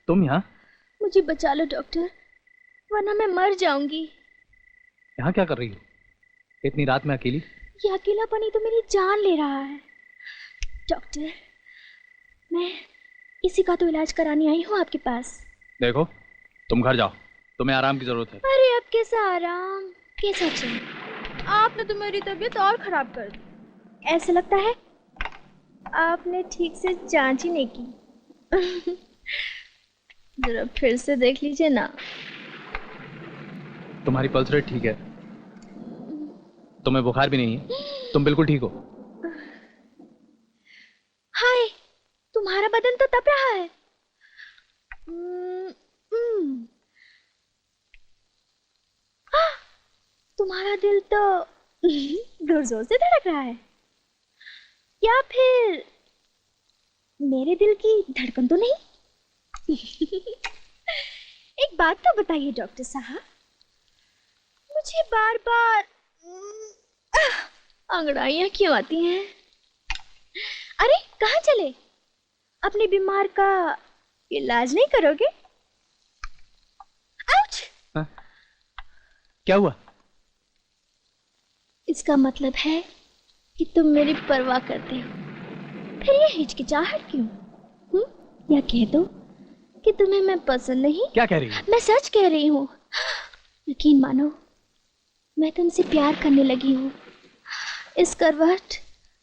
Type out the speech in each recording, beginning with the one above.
तुम यहाँ? मुझे बचा लो डॉक्टर, वरना मैं मर जाऊंगी। यहाँ क्या कर रही हो इतनी रात में अकेली? ये अकेलापन ही तो मेरी जान ले रहा है डॉक्टर। मैं इसी का तो इलाज कराने आई हूँ आपके पास। देखो तुम घर जाओ, तुम्हें आराम की जरूरत है। अरे अब कैसा आराम, कैसा चैन? आपने तो मेरी तबीयत और खराब कर दी। ऐसा लगता है आपने ठीक से जांच ही नहीं की। जरा फिर से देख लीजिए ना। तुम्हारी पल्स रेट ठीक है, तुम्हें बुखार भी नहीं है, तुम बिल्कुल ठीक हो। हाय, तुम्हारा बदन तो तप रहा है। तुम्हारा दिल तो जोर जोर से धड़क रहा है, या फिर मेरे दिल की धड़कन तो नहीं? एक बात तो बताइए डॉक्टर साहब, मुझे बार बार अंगड़ाइयां क्यों आती हैं? अरे कहाँ चले? अपने बीमार का इलाज नहीं करोगे? आउच! क्या हुआ? इसका मतलब है कि तुम मेरी परवाह करते हो। फिर ये हिचकिचाहट क्यों? या कह दो कि तुम्हें मैं पसंद नहीं। क्या कह रही है? मैं सच कह रही हूँ, यकीन मानो, मैं तुमसे प्यार करने लगी हूँ। इस करवट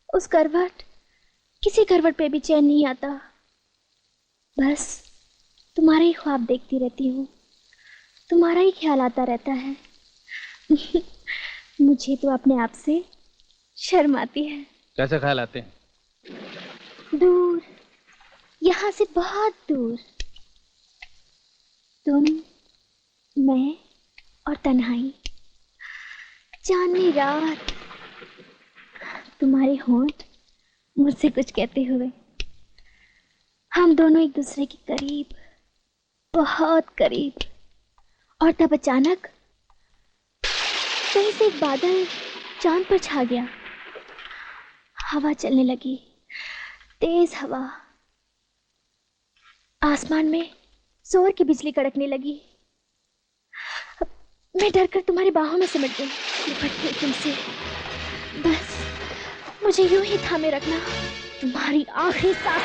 उस करवट, किसी करवट पे भी चैन नहीं आता। बस तुम्हारा ही ख्वाब देखती रहती हूँ, तुम्हारा ही ख्याल आता रहता है। मुझे तो अपने आप से शर्म आती है। कैसे ख्याल आते हैं? दूर, यहाँ से बहुत दूर, तुम, मैं और तन्हाई, चांदनी रात, तुम्हारे होंठ मुझसे कुछ कहते हुए, हम दोनों एक दूसरे के करीब, बहुत करीब। और तब अचानक कहीं से एक बादल चांद पर छा गया। हवा चलने लगी, तेज हवा। आसमान में जोर की बिजली कड़कने लगी। मैं डरकर तुम्हारी बाहों में सिमट गई, लिपट गई तुमसे। बस मुझे यूं ही थामे रखना, तुम्हारी आखिरी सांस।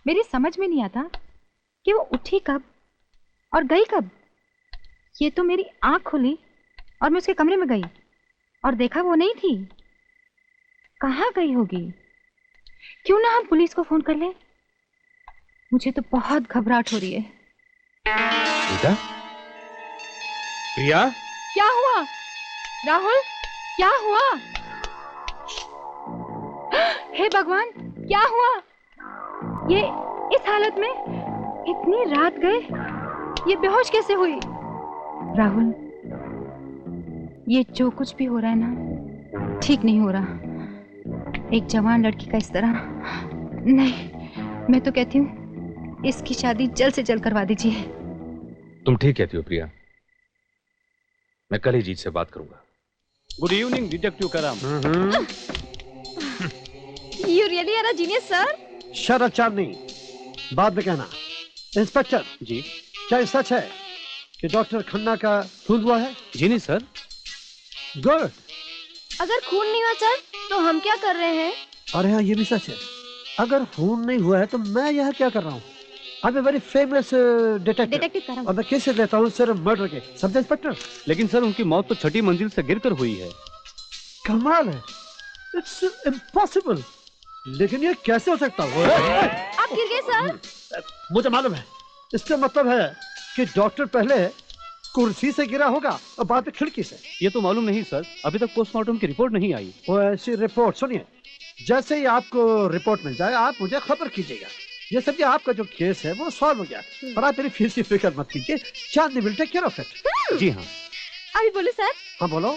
मेरी समझ में नहीं आता कि वो उठी कब और गई कब। ये तो मेरी आंख खुली और मैं उसके कमरे में गई और देखा वो नहीं थी। कहाँ गई होगी? क्यों ना हम पुलिस को फोन कर लें? मुझे तो बहुत घबराहट हो रही है। प्रिया? प्रिया? क्या हुआ राहुल? क्या हुआ? हे भगवान, क्या हुआ? ये इस हालत में, इतनी रात गए, ये बेहोश कैसे हुई? राहुल, ये जो कुछ भी हो रहा है ना, ठीक नहीं हो रहा। एक जवान लड़की का इस तरह नहीं। मैं तो कहती हूँ इसकी शादी जल्द से जल्द करवा दीजिए। तुम ठीक कहती हो प्रिया, मैं कल ही जीत से बात करूंगा। Good evening detective Karam. You really are a genius, sir? Shut up Chandni, बाद में कहना। इंस्पेक्टर जी, क्या ये सच है कि डॉक्टर खन्ना का खून हुआ है? जी नहीं सर। गुड, अगर खून नहीं हुआ सर तो हम क्या कर रहे हैं? अरे हाँ, ये भी सच है। अगर खून नहीं हुआ है तो मैं यहाँ क्या कर रहा हूँ? I am very famous detective. Detective कराम। और मैं केसेस लेता हूँ सिर्फ मर्डर के। Sub inspector. लेकिन सर उनकी मौत तो 6ठी मंजिल से गिरकर हुई है। कमाल है, इट्स इम्पॉसिबल। लेकिन ये कैसे हो सकता है? आप गिर गए सर? मुझे मालूम है। इसका मतलब है कि डॉक्टर पहले कुर्सी से गिरा होगा और बाद में खिड़की से। ये तो मालूम नहीं सर, अभी तक पोस्टमार्टम की रिपोर्ट नहीं आई। वो ऐसी रिपोर्ट, सुनिए, जैसे ही आपको रिपोर्ट मिल जाए आप मुझे खबर कीजिएगा। ये समझिए आपका जो केस है वो सॉल्व हो गया। पर आप मेरी फीस की फिक्र मत कीजिए, Chandni will take care of it. जी हाँ। अभी बोलो सर। हाँ बोलो।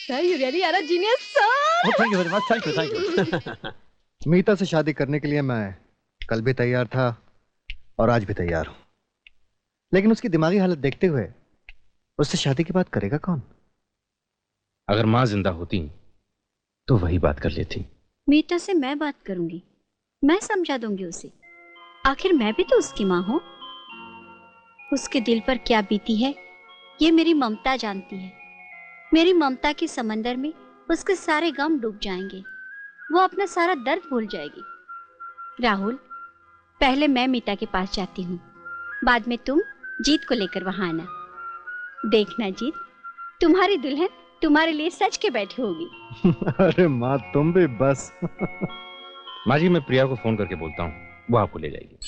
Sir you really are a genius sir. Thank you very much, thank you, thank you. Meeta से शादी करने के लिए मैं कल भी तैयार था और आज भी तैयार हूं, लेकिन उसकी दिमागी हालत देखते हुए उससे शादी की बात करेगा कौन? अगर मां जिंदा होती तो वही बात कर लेती। मीता से मैं बात करूंगी, मैं समझा दूंगी उसे। आखिर मैं भी तो उसकी मां हूं। उसके दिल पर क्या बीती है ये मेरी ममता जानती है। मेरी ममता के समंदर में उसके सारे गम डूब जाएंगे, वो अपना सारा दर्द भूल जाएगी। राहुल, पहले मैं मीता के पास जाती हूँ, बाद में तुम जीत को लेकर वहां आना। देखना जीत, तुम्हारी दुल्हन तुम्हारे लिए सच के बैठी होगी। अरे माँ तुम भी बस। माँ जी, मैं प्रिया को फोन करके बोलता हूँ, वो आपको ले जाएगी।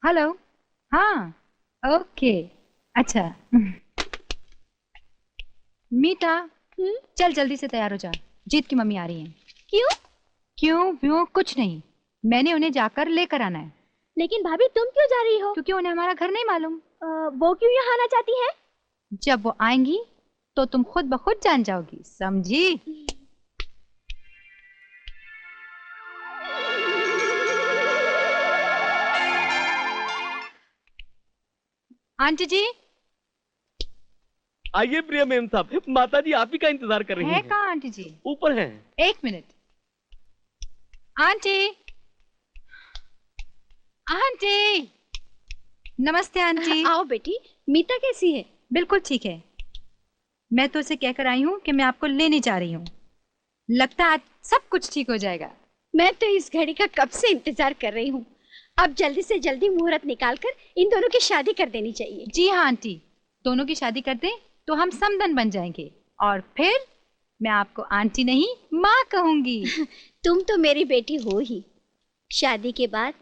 हेलो। हाँ ओके अच्छा। मीता चल जल्दी से तैयार हो जा, जीत की मम्मी आ रही हैं। क्यों? क्यों व्यों कुछ नहीं, मैंने उन्हें जाकर लेकर आना है। लेकिन भाभी तुम क्यों जा रही हो? क्योंकि उन्हें हमारा घर नहीं मालूम। वो क्यों यहाँ आना चाहती है? जब वो आएंगी तो तुम खुद ब खुद जान जाओगी, समझी? आंटी जी। आइए प्रिया मैम साहब, माता जी आप ही का इंतजार कर रही है हैं। कहाँ आंटी जी? ऊपर हैं। एक मिनट। आंटी, आंटी, नमस्ते आंटी। आओ बेटी, मीता कैसी है? बिल्कुल ठीक है। मैं तो उसे कहकर आई हूँ कि मैं आपको लेने जा रही हूँ। लगता है आज सब कुछ ठीक हो जाएगा। मैं तो इस घड़ी का कब से इंतजार कर रही हूँ। अब जल्दी से जल्दी मुहूर्त निकालकर इन दोनों की शादी कर देनी चाहिए। जी हाँ आंटी, दोनों की शादी कर दें तो हम समधन बन जाएंगे और फिर मैं आपको आंटी नहीं माँ कहूंगी। तुम तो मेरी बेटी हो ही। शादी के बाद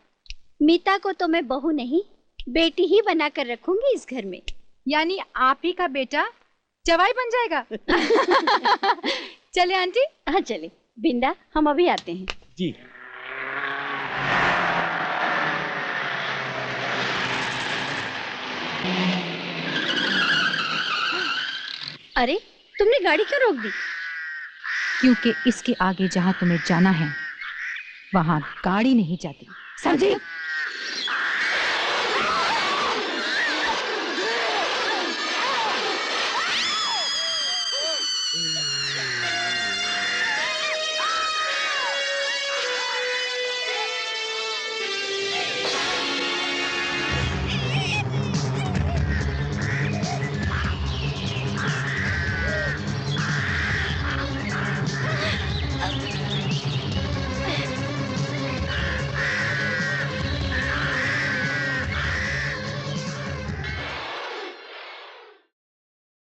मीता को तो मैं बहू नहीं बेटी ही बनाकर रखूंगी इस घर में। यानी आप ही का बेटा जवाई बन जाएगा। चले आंटी। हाँ चले। बिंदा, हम अभी आते हैं। जी। अरे, तुमने गाड़ी क्यों रोक दी? क्योंकि इसके आगे जहाँ तुम्हें जाना है वहाँ गाड़ी नहीं जाती, समझे?